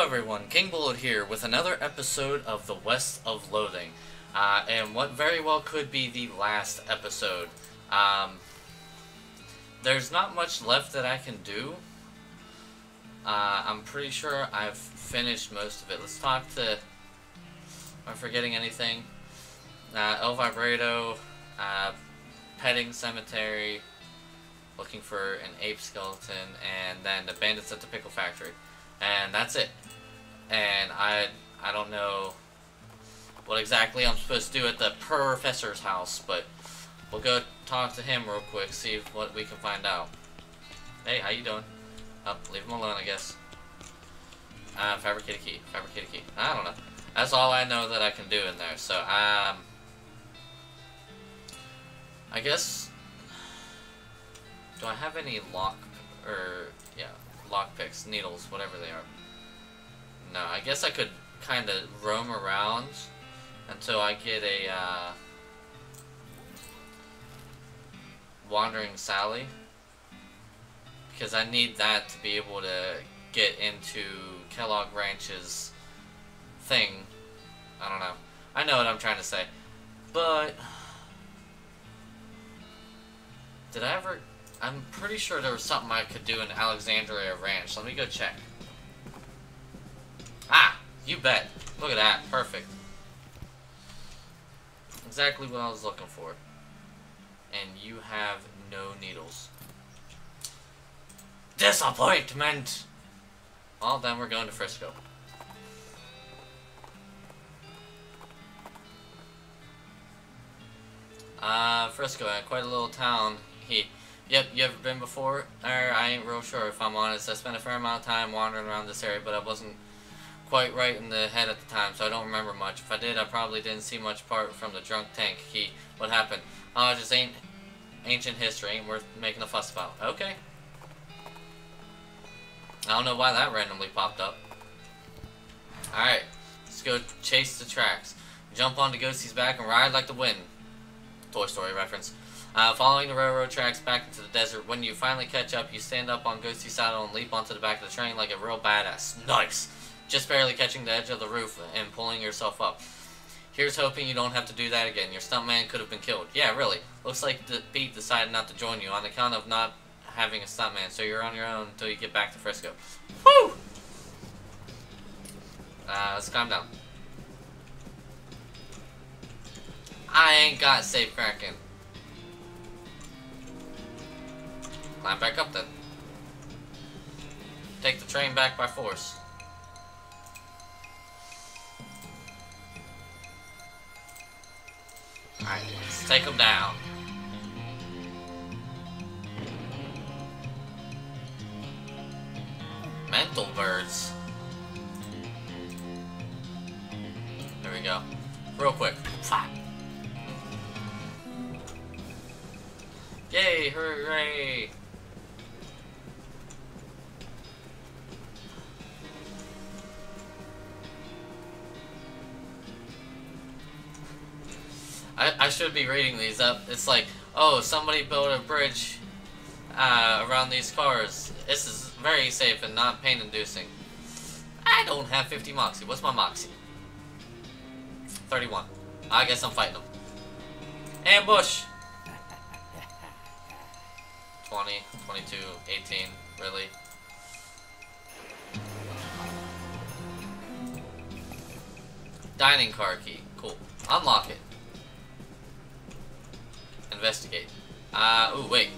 everyone, kingbullet here with another episode of The West of Loathing, and what very well could be the last episode. There's not much left that I can do. I'm pretty sure I've finished most of it. Let's talk to... Am I forgetting anything? El Vibrato, Petting Cemetery, looking for an ape skeleton, and then the bandits at the pickle factory. And that's it. And I don't know what exactly I'm supposed to do at the professor's house, but we'll go talk to him real quick, see what we can find out. Hey, how you doing? Oh, leave him alone, I guess. Fabricate a key. Fabricate a key. I don't know. That's all I know that I can do in there. So, I guess... Do I have any lock picks, needles, whatever they are? No, I guess I could kind of roam around until I get a Wandering Sally, because I need that to be able to get into Kellogg Ranch's thing. I don't know. I know what I'm trying to say, but did I ever... I'm pretty sure there was something I could do in Alexandria Ranch. Let me go check. Ah! You bet. Look at that. Perfect. Exactly what I was looking for. And you have no needles. Disappointment! Well, then we're going to Frisco. Frisco, quite a little town. Yep, you ever been before? I ain't real sure, if I'm honest. I spent a fair amount of time wandering around this area, but I wasn't quite right in the head at the time, so I don't remember much. If I did, I probably didn't see much apart from the drunk tank key. What happened? Oh, it just ain't ancient history, ain't worth making a fuss about. Okay. I don't know why that randomly popped up. Alright, let's go chase the tracks. Jump onto Ghostie's back and ride like the wind. Toy Story reference. Following the railroad tracks back into the desert, when you finally catch up, you stand up on Ghostie's saddle and leap onto the back of the train like a real badass. Nice! Just barely catching the edge of the roof and pulling yourself up. Here's hoping you don't have to do that again. Your stuntman could have been killed. Yeah, really. Looks like the beat decided not to join you on account of not having a stuntman, so you're on your own until you get back to Frisco. Woo! Let's calm down. I ain't got safe cracking. Climb back up then. Take the train back by force. Alright, let's take them down. Mental birds. There we go. Real quick. Yay, hooray! I should be reading these up. It's like, oh, somebody built a bridge around these cars. This is very safe and not pain-inducing. I don't have 50 moxie. What's my moxie? 31. I guess I'm fighting them. Ambush! 20, 22, 18. Really? Dining car key. Cool. Unlock it. Investigate. Ooh, wait.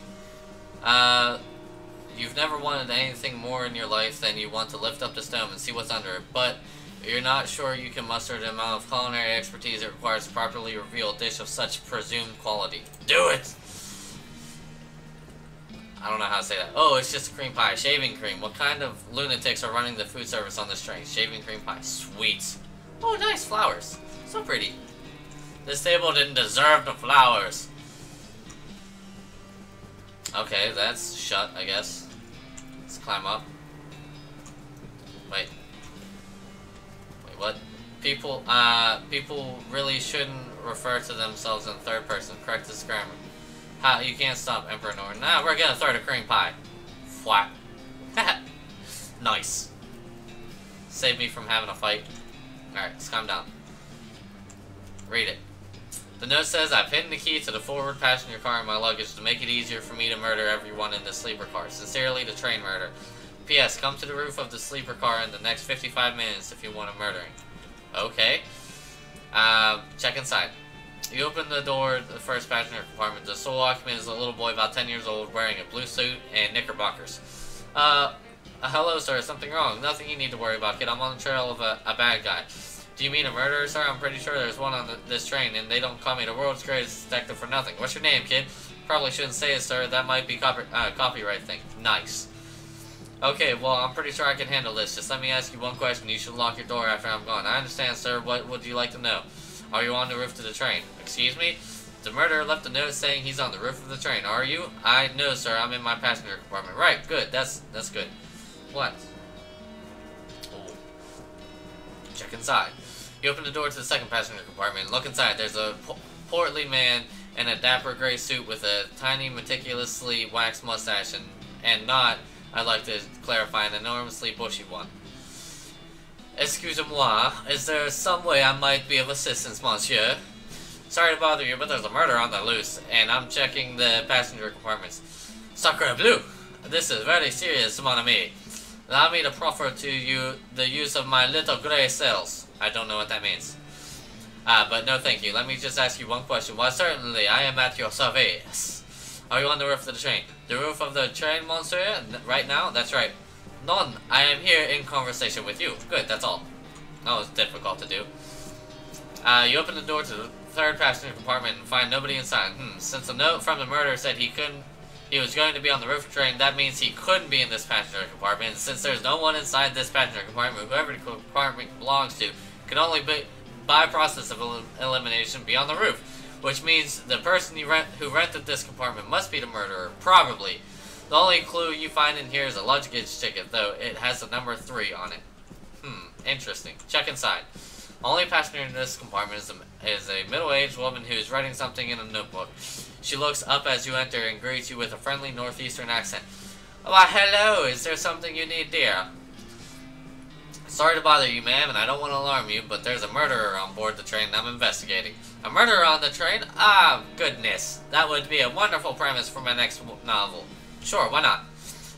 You've never wanted anything more in your life than you want to lift up the stone and see what's under it, but you're not sure you can muster the amount of culinary expertise it requires to properly reveal a dish of such presumed quality. Do it! I don't know how to say that. Oh, it's just a cream pie. Shaving cream. What kind of lunatics are running the food service on this train? Shaving cream pie. Sweet. Oh, nice flowers. So pretty. This table didn't deserve the flowers. Okay, that's shut, I guess. Let's climb up. Wait. Wait, what? People really shouldn't refer to themselves in third person. Correct this grammar. Ha, you can't stop Emperor Norton. Nah, we're gonna throw the cream pie. Flat. Nice. save me from having a fight. Alright, let's calm down. Read it. The note says, I've hidden the key to the forward passenger car in my luggage to make it easier for me to murder everyone in the sleeper car. Sincerely, the train murder. P.S. Come to the roof of the sleeper car in the next 55 minutes if you want a murdering. Okay. Check inside. You open the door to the first passenger compartment. The sole occupant is a little boy about 10 years old wearing a blue suit and knickerbockers. Hello, sir. Something wrong. Nothing you need to worry about, kid. I'm on the trail of a bad guy. Do you mean a murderer, sir? I'm pretty sure there's one on this train, and they don't call me the world's greatest detective for nothing. What's your name, kid? Probably shouldn't say it, sir. That might be copyright thing. Nice. Okay, well, I'm pretty sure I can handle this. Just let me ask you one question. You should lock your door after I'm gone. I understand, sir. What would you like to know? Are you on the roof of the train? Excuse me? The murderer left a note saying he's on the roof of the train. Are you? No, sir. I'm in my passenger compartment. Right, good. That's good. What? Oh. Check inside. You open the door to the second passenger compartment. Look inside. There's a portly man in a dapper gray suit with a tiny, meticulously waxed mustache and not, I'd like to clarify, an enormously bushy one. Excusez-moi, is there some way I might be of assistance, monsieur? Sorry to bother you, but there's a murder on the loose, and I'm checking the passenger compartments. Sacre bleu! This is very serious, mon ami. Allow me to proffer to you the use of my little grey cells. I don't know what that means. But no thank you. Let me just ask you one question. Why, certainly, I am at your service. Are you on the roof of the train? The roof of the train, monsieur? Right now? That's right. None. I am here in conversation with you. Good, that's all. That was difficult to do. You open the door to the third passenger compartment and find nobody inside. Since the note from the murderer said he was going to be on the roof of the train, that means he couldn't be in this passenger compartment. And since there's no one inside this passenger compartment, whoever the compartment belongs to can only be, by process of elimination, be on the roof. Which means the person who rented this compartment must be the murderer, probably. The only clue you find in here is a luggage ticket, though it has the number 3 on it. Interesting. Check inside. Only passenger in this compartment is a middle-aged woman who is writing something in a notebook. She looks up as you enter and greets you with a friendly northeastern accent. Why, hello, is there something you need, dear? Sorry to bother you, ma'am, and I don't want to alarm you, but there's a murderer on board the train I'm investigating. A murderer on the train? Ah, goodness. That would be a wonderful premise for my next novel. Sure, why not?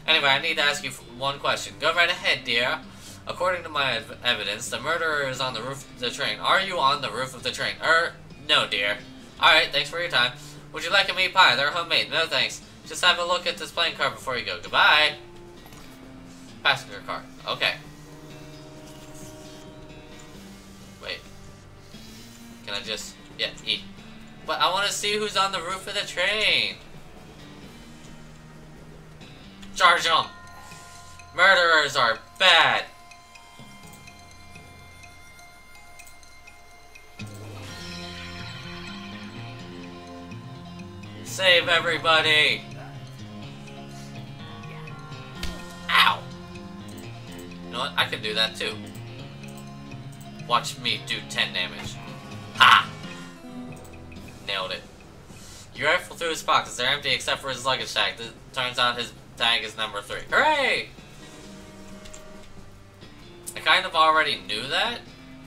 Anyway, I need to ask you one question. Go right ahead, dear. According to my evidence, the murderer is on the roof of the train. Are you on the roof of the train? No, dear. Alright, thanks for your time. Would you like a meat pie? They're homemade. No, thanks. Just have a look at this plane car before you go. Goodbye. Passenger car. Okay. Wait. Can I just... Yeah, eat. But I want to see who's on the roof of the train. Charge them. Murderers are bad. Save everybody. Ow. You know what? I can do that too. Watch me do 10 damage. Ha! Nailed it. You rifle through his pockets. They're empty except for his luggage tag. Turns out his tag is number 3. Hooray! I kind of already knew that,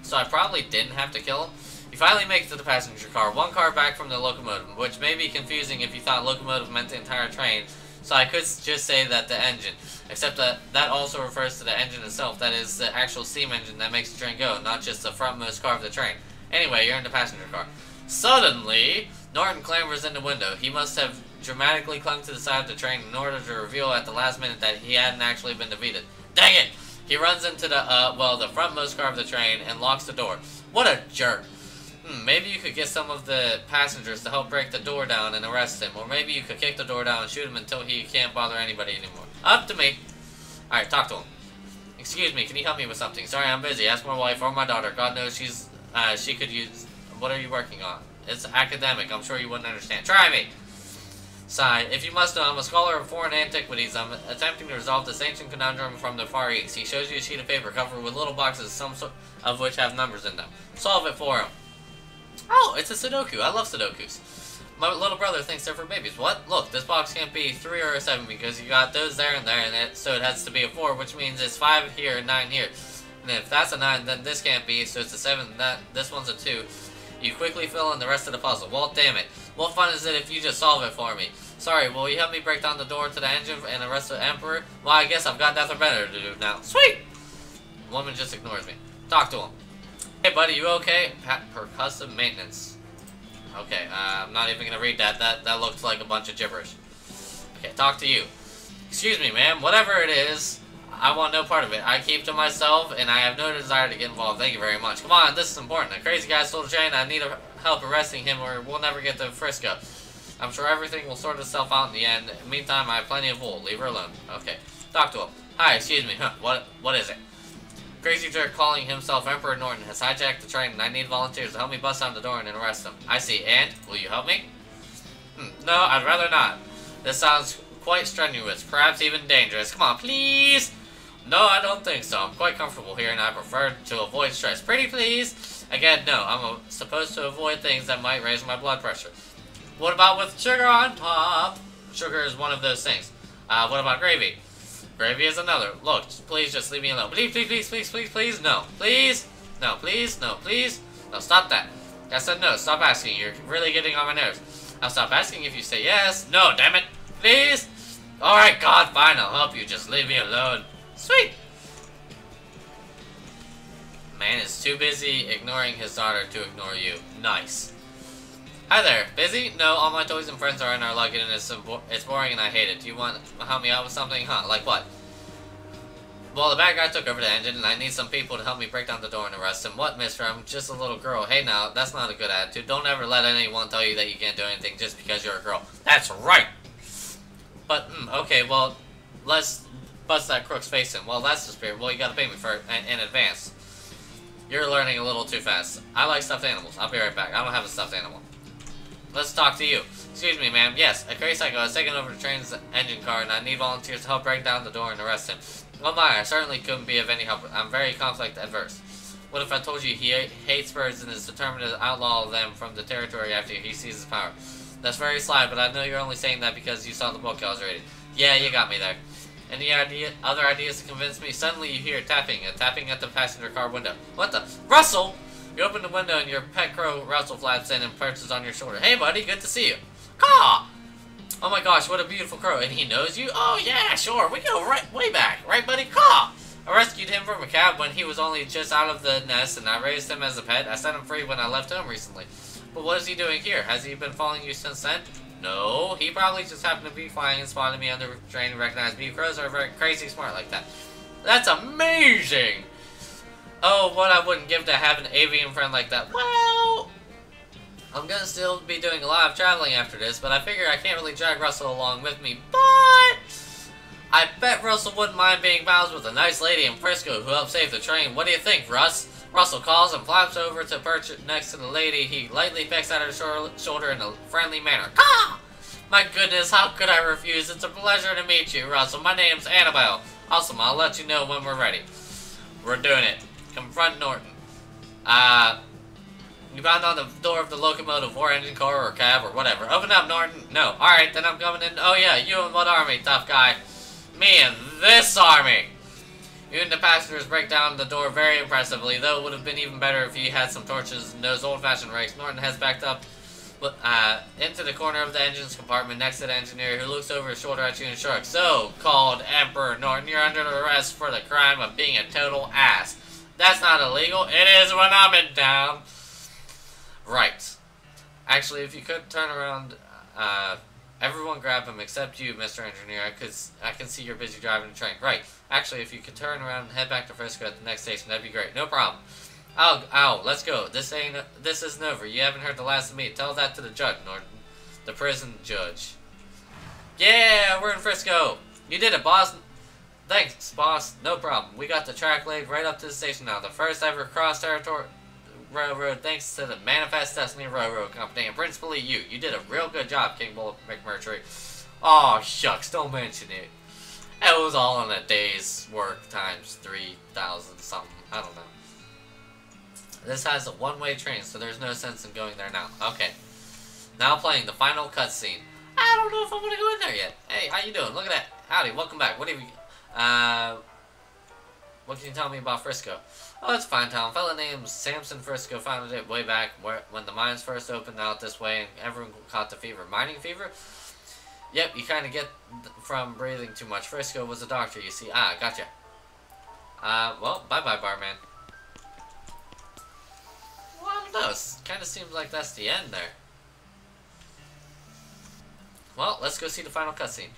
so I probably didn't have to kill him. You finally make it to the passenger car, one car back from the locomotive, which may be confusing if you thought locomotive meant the entire train, so I could just say that the engine, except that also refers to the engine itself, that is the actual steam engine that makes the train go, not just the frontmost car of the train. Anyway, you're in the passenger car. Suddenly, Norton clambers in the window. He must have dramatically clung to the side of the train in order to reveal at the last minute that he hadn't actually been defeated. Dang it! He runs into the frontmost car of the train and locks the door. What a jerk. Maybe you could get some of the passengers to help break the door down and arrest him. Or maybe you could kick the door down and shoot him until he can't bother anybody anymore. Up to me. Alright, talk to him. Excuse me, can you help me with something? Sorry, I'm busy. Ask my wife or my daughter. God knows she could use... What are you working on? It's academic. I'm sure you wouldn't understand. Try me! Sigh. If you must know, I'm a scholar of foreign antiquities. I'm attempting to resolve this ancient conundrum from the Far East. He shows you a sheet of paper covered with little boxes, some of which have numbers in them. Solve it for him. Oh, it's a Sudoku. I love Sudokus. My little brother thinks they're for babies. What? Look, this box can't be 3 or a 7 because you got those there and there, and so it has to be a 4, which means it's 5 here and 9 here. And if that's a 9, then this can't be, so it's a 7, this one's a 2. You quickly fill in the rest of the puzzle. Well, damn it. What fun is it if you just solve it for me? Sorry, will you help me break down the door to the engine and arrest the Emperor? Well, I guess I've got nothing better to do now. Sweet! The woman just ignores me. Talk to him. Hey, buddy, you okay? Percussive maintenance. Okay, I'm not even gonna read that. That looks like a bunch of gibberish. Okay, talk to you. Excuse me, ma'am. Whatever it is, I want no part of it. I keep to myself, and I have no desire to get involved. Thank you very much. Come on, this is important. A crazy guy stole the train. I need help arresting him, or we'll never get to Frisco. I'm sure everything will sort itself out in the end. In the meantime, I have plenty of wool. Leave her alone. Okay. Talk to him. Hi, excuse me. Huh, what is it? Crazy jerk calling himself Emperor Norton has hijacked the train, and I need volunteers to help me bust down the door and arrest him. I see. And? Will you help me? No, I'd rather not. This sounds quite strenuous, perhaps even dangerous. Come on, please! No, I don't think so. I'm quite comfortable here, and I prefer to avoid stress. Pretty please? Again, no. I'm supposed to avoid things that might raise my blood pressure. What about with sugar on top? Sugar is one of those things. What about gravy? Gravy is another. Look, please just leave me alone. Please, please, please, please, please, please. No. Please. No, please. No, please. No, stop that. I said no. Stop asking. You're really getting on my nerves. I'll stop asking if you say yes. No, damn it. Please. Alright, God, fine. I'll help you. Just leave me alone. Sweet. Man is too busy ignoring his daughter to ignore you. Nice. Hi there. Busy? No, all my toys and friends are in our luggage and it's boring and I hate it. Do you want to help me out with something? Huh, like what? Well, the bad guy took over the engine and I need some people to help me break down the door and arrest him. What, mister? I'm just a little girl. Hey now, that's not a good attitude. Don't ever let anyone tell you that you can't do anything just because you're a girl. That's right! But, okay, well, let's bust that crook's face in. Well, that's the spirit. Well, you gotta pay me for it in advance. You're learning a little too fast. I like stuffed animals. I'll be right back. I don't have a stuffed animal. Let's talk to you. Excuse me, ma'am. Yes, a crazy psycho has taken over the train's engine car, and I need volunteers to help break down the door and arrest him. Oh my, I certainly couldn't be of any help. I'm very conflict adverse. What if I told you he hates birds and is determined to outlaw them from the territory after he seizes power? That's very sly, but I know you're only saying that because you saw the book I was reading. Yeah, you got me there. Any other ideas to convince me? Suddenly you hear tapping at the passenger car window. What the? Russell! You open the window and your pet crow Russell flaps in and perches on your shoulder. Hey buddy, good to see you. Caw! Oh my gosh, what a beautiful crow. And he knows you? Oh yeah, sure. We go way back. Right buddy? Caw! I rescued him from a cab when he was only just out of the nest and I raised him as a pet. I set him free when I left home recently. But what is he doing here? Has he been following you since then? No, he probably just happened to be flying and spotted me on the train and recognized me. Crows are very crazy smart like that. That's amazing! Oh, what I wouldn't give to have an avian friend like that. Well, I'm gonna still be doing a lot of traveling after this, but I figure I can't really drag Russell along with me. But I bet Russell wouldn't mind being pals with a nice lady in Frisco who helped save the train. What do you think, Russ? Russell calls and flaps over to perch next to the lady. He lightly pecks at her shoulder in a friendly manner. Caw! My goodness, how could I refuse? It's a pleasure to meet you, Russell. My name's Annabelle. Awesome, I'll let you know when we're ready. We're doing it. Confront Norton. You pound on the door of the locomotive or engine car or cab or whatever. Open up, Norton. No. Alright, then I'm coming in. Oh yeah, you and what army, tough guy? Me and this army. You and the passengers break down the door very impressively, though it would have been even better if you had some torches and those old-fashioned rakes. Norton has backed up into the corner of the engine's compartment next to the engineer, who looks over his shoulder at you and shrugs. So-called Emperor Norton, you're under arrest for the crime of being a total ass. That's not illegal. It is when I'm in town. Right. Actually, if you could turn around, everyone grab him except you, Mr. Engineer. I can see you're busy driving the train. Right. Actually, if you could turn around and head back to Frisco at the next station, that'd be great. No problem. Ow, let's go. This isn't over. You haven't heard the last of me. Tell that to the judge, Norton. The prison judge. Yeah, we're in Frisco. You did it, boss. Thanks, boss. No problem. We got the track laid right up to the station now. The first ever cross-territory railroad thanks to the Manifest Destiny Railroad Company and principally you. You did a real good job, Kingbullet McMurtry. Aw, shucks, don't mention it. It was all in a day's work times 3,000 something. I don't know. This has a one-way train, so there's no sense in going there now. Okay. Now playing the final cutscene. I don't know if I'm gonna go in there yet. Hey, how you doing? Look at that. Howdy, welcome back. What have you... What can you tell me about Frisco? Oh, it's a fine town. A fella named Samson Frisco founded it way back when the mines first opened out this way and everyone caught the fever. Mining fever? Yep, you kind of get from breathing too much. Frisco was a doctor, you see. Ah, gotcha. Well, bye-bye, barman. Well, I don't know. It kind of seems like that's the end there. Well, let's go see the final cutscene.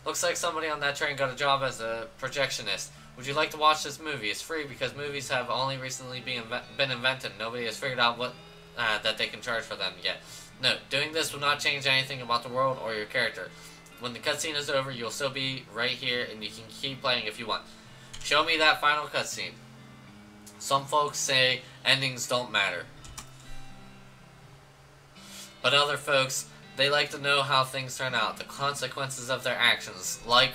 Looks like somebody on that train got a job as a projectionist. Would you like to watch this movie? It's free because movies have only recently been invented. Nobody has figured out what that they can charge for them yet. No, doing this will not change anything about the world or your character. When the cutscene is over, you'll still be right here and you can keep playing if you want. Show me that final cutscene. Some folks say endings don't matter. But other folks, they like to know how things turn out, the consequences of their actions. Like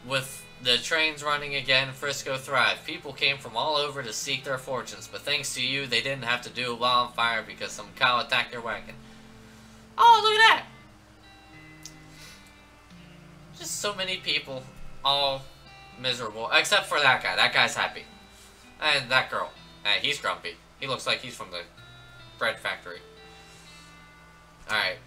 with the trains running again, Frisco thrived. People came from all over to seek their fortunes, but thanks to you, they didn't have to do it while on fire because some cow attacked their wagon. Oh, look at that! Just so many people, all miserable, except for that guy. That guy's happy. And that girl. He's grumpy. He looks like he's from the bread factory. Alright.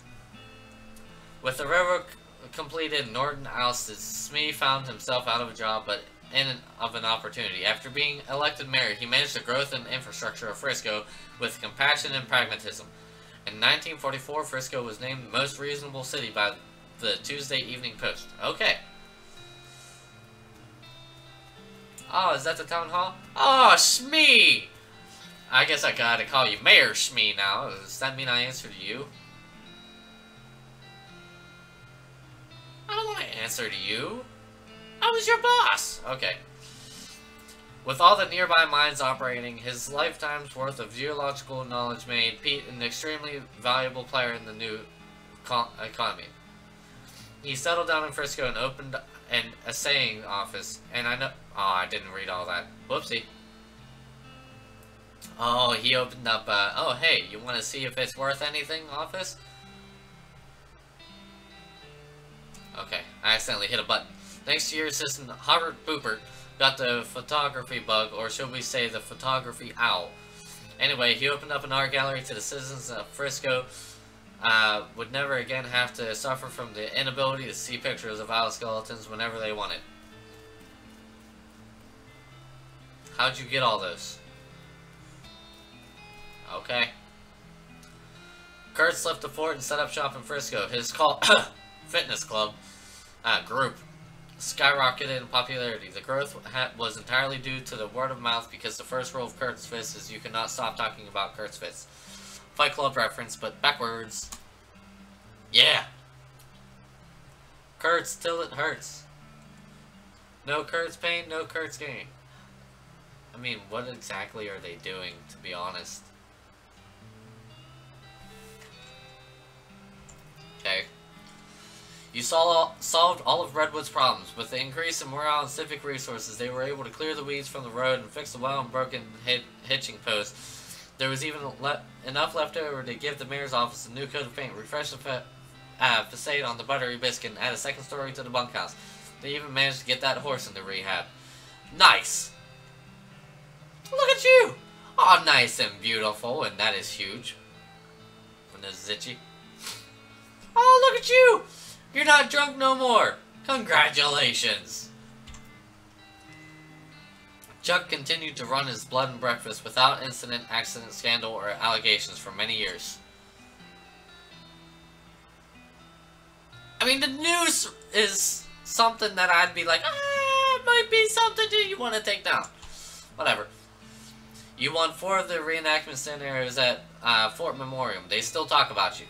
With the railroad completed, Norton ousted. Smee found himself out of a job, but in of an opportunity. After being elected mayor, he managed the growth and infrastructure of Frisco with compassion and pragmatism. In 1944, Frisco was named the most reasonable city by the Tuesday Evening Post. Okay. Oh, is that the town hall? Oh, Smee! I guess I gotta call you Mayor Smee now. Does that mean I answer to you? I don't want to answer to you. I was your boss. Okay. With all the nearby mines operating, his lifetime's worth of geological knowledge made Pete an extremely valuable player in the new economy. He settled down in Frisco and opened an assaying office, and I know... Oh, I didn't read all that. Whoopsie. Oh, he opened up oh, hey, you want to see if it's worth anything, office? Okay, I accidentally hit a button. Thanks to your assistant, Howard Boopert got the photography bug, or should we say the photography owl. Anyway, he opened up an art gallery to the citizens of Frisco. Would never again have to suffer from the inability to see pictures of owl skeletons whenever they wanted. How'd you get all those? Okay. Kurtz left the fort and set up shop in Frisco. His fitness club group skyrocketed in popularity. The growth was entirely due to the word of mouth because the first rule of Kurt's Fist is you cannot stop talking about Kurt's Fist. Fight Club reference, but backwards. Yeah. Kurt's till it hurts. No Kurt's pain, no Kurt's gain. I mean, what exactly are they doing, to be honest? Okay. You solved all of Redwood's problems. With the increase in morale and civic resources, they were able to clear the weeds from the road and fix the well and broken hitching post. There was even enough left over to give the mayor's office a new coat of paint, refresh the facade on the buttery biscuit, and add a second story to the bunkhouse. They even managed to get that horse into rehab. Nice! Look at you! Oh, nice and beautiful, and that is huge. And it's itchy. Oh, look at you! You're not drunk no more! Congratulations! Chuck continued to run his blood and breakfast without incident, accident, scandal, or allegations for many years. I mean, the news is something that I'd be like, it might be something that you want to take down. Whatever. You won 4 of the reenactment scenarios at Fort Memorial. They still talk about you.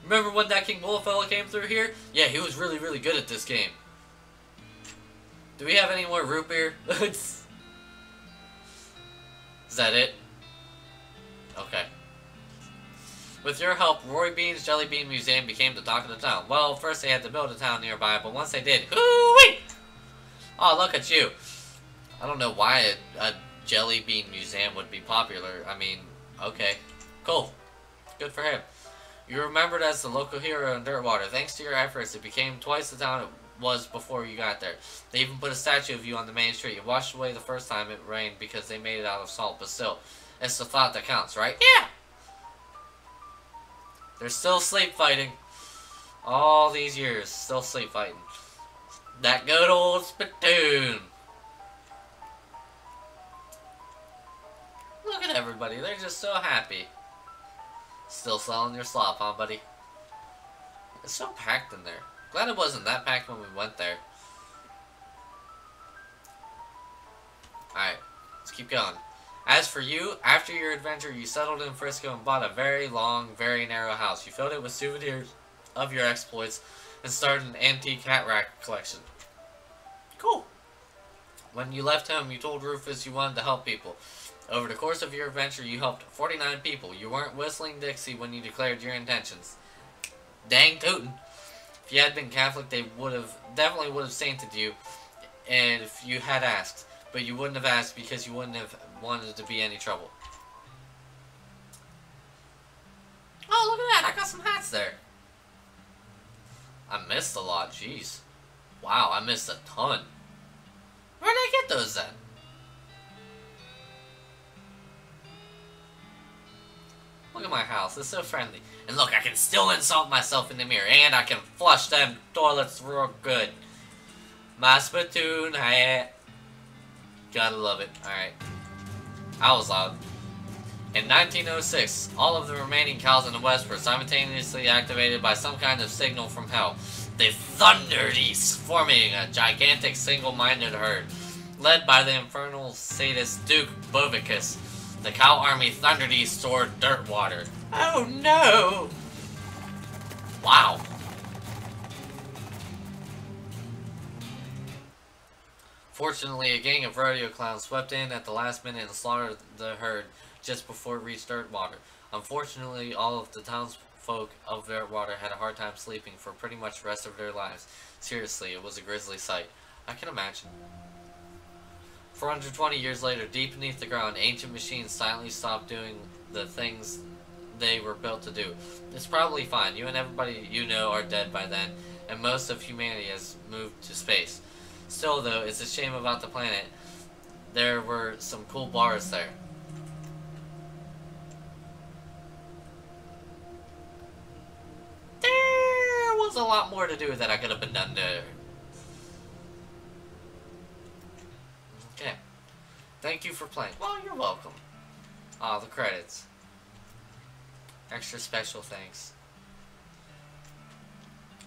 Remember when that King Bullet fella came through here? Yeah, he was really, really good at this game. Do we have any more root beer? Is that it? Okay. With your help, Roy Bean's Jelly Bean Museum became the talk of the town. Well, first they had to build a town nearby, but once they did, hoo-wee! Oh, look at you. I don't know why a Jelly Bean Museum would be popular. I mean, okay. Cool. Good for him. You're remembered as the local hero in Dirtwater. Thanks to your efforts, it became twice the town it was before you got there. They even put a statue of you on the main street. You washed away the first time it rained because they made it out of salt, but still, it's the thought that counts, right? Yeah! They're still sleep fighting. All these years, still sleep fighting. That good old spittoon. Look at everybody, they're just so happy. Still selling your slop, huh, buddy? It's so packed in there. Glad it wasn't that packed when we went there. Alright, let's keep going. As for you, after your adventure, you settled in Frisco and bought a very long, very narrow house. You filled it with souvenirs of your exploits and started an antique hat rack collection. Cool. When you left home, you told Rufus you wanted to help people. Over the course of your adventure, you helped 49 people. You weren't whistling Dixie when you declared your intentions. Dang tootin'. If you had been Catholic, they definitely would have sainted you, and if you had asked. But you wouldn't have asked because you wouldn't have wanted to be any trouble. Oh, look at that. I got some hats there. I missed a lot. Jeez. Wow, I missed a ton. Where did I get those then? Look at my house. It's so friendly. And look, I can still insult myself in the mirror. And I can flush them toilets real good. My spittoon hat. Gotta love it. Alright. I was loud. In 1906, all of the remaining cows in the West were simultaneously activated by some kind of signal from hell. They thundered east, forming a gigantic single-minded herd. Led by the infernal sadist Duke Bovicus, the cow army thundered east toward Dirtwater. Oh no! Wow. Fortunately, a gang of rodeo clowns swept in at the last minute and slaughtered the herd just before it reached Dirtwater. Unfortunately, all of the townsfolk of Dirtwater had a hard time sleeping for pretty much the rest of their lives. Seriously, it was a grisly sight. I can imagine. 420 years later, deep beneath the ground, ancient machines silently stopped doing the things they were built to do. It's probably fine. You and everybody you know are dead by then, and most of humanity has moved to space. Still, though, it's a shame about the planet. There were some cool bars there. There was a lot more to do that I could have been done there. Okay. Thank you for playing. Well, you're welcome. Ah, the credits. Extra special thanks.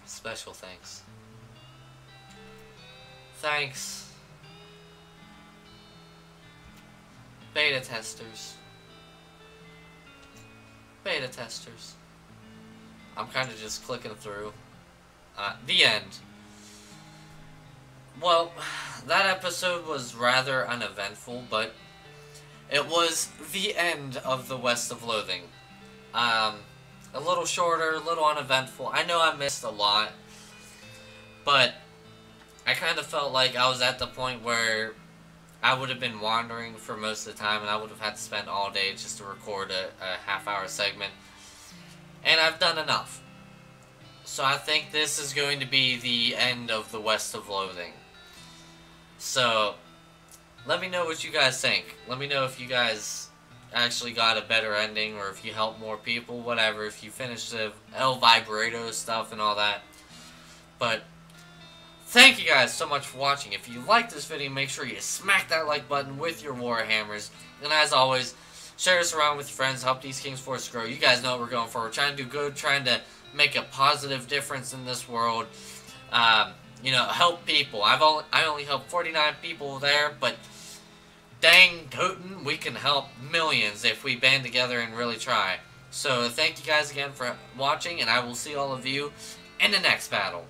Special thanks. Thanks. Beta testers. Beta testers. I'm kind of just clicking through. The end. Well, that episode was rather uneventful, but it was the end of the West of Loathing. A little shorter, a little uneventful. I know I missed a lot, but I kind of felt like I was at the point where I would have been wandering for most of the time, and I would have had to spend all day just to record a half-hour segment. And I've done enough. So I think this is going to be the end of the West of Loathing. So, let me know what you guys think. Let me know if you guys actually got a better ending, or if you helped more people, whatever. If you finished the El Vibrato stuff and all that. But thank you guys so much for watching. If you liked this video, make sure you smack that like button with your Warhammers. And as always, share this around with your friends. Help these King's Force grow. You guys know what we're going for. We're trying to do good, trying to make a positive difference in this world. You know, help people. I only helped 49 people there, but dang tootin', we can help millions if we band together and really try. So thank you guys again for watching, and I will see all of you in the next battle.